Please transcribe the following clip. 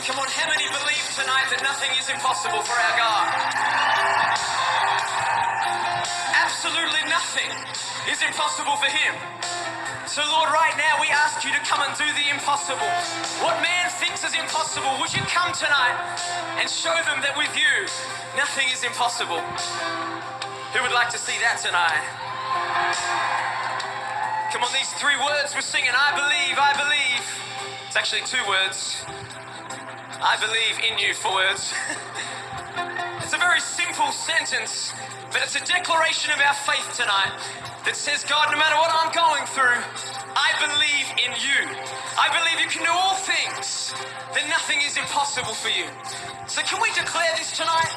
Come on, how many believe tonight that nothing is impossible for our God? impossible for him. So Lord, right now we ask you to come and do the impossible. What man thinks is impossible, would you come tonight and show them that with you, nothing is impossible? Who would like to see that tonight? Come on, these 3 words we're singing, I believe, I believe. It's actually 2 words. I believe in you, 4 words. It's a very simple sentence, but it's a declaration of our faith tonight that says, God, no matter what I'm going through, I believe in you. I believe you can do all things, that nothing is impossible for you. So can we declare this tonight?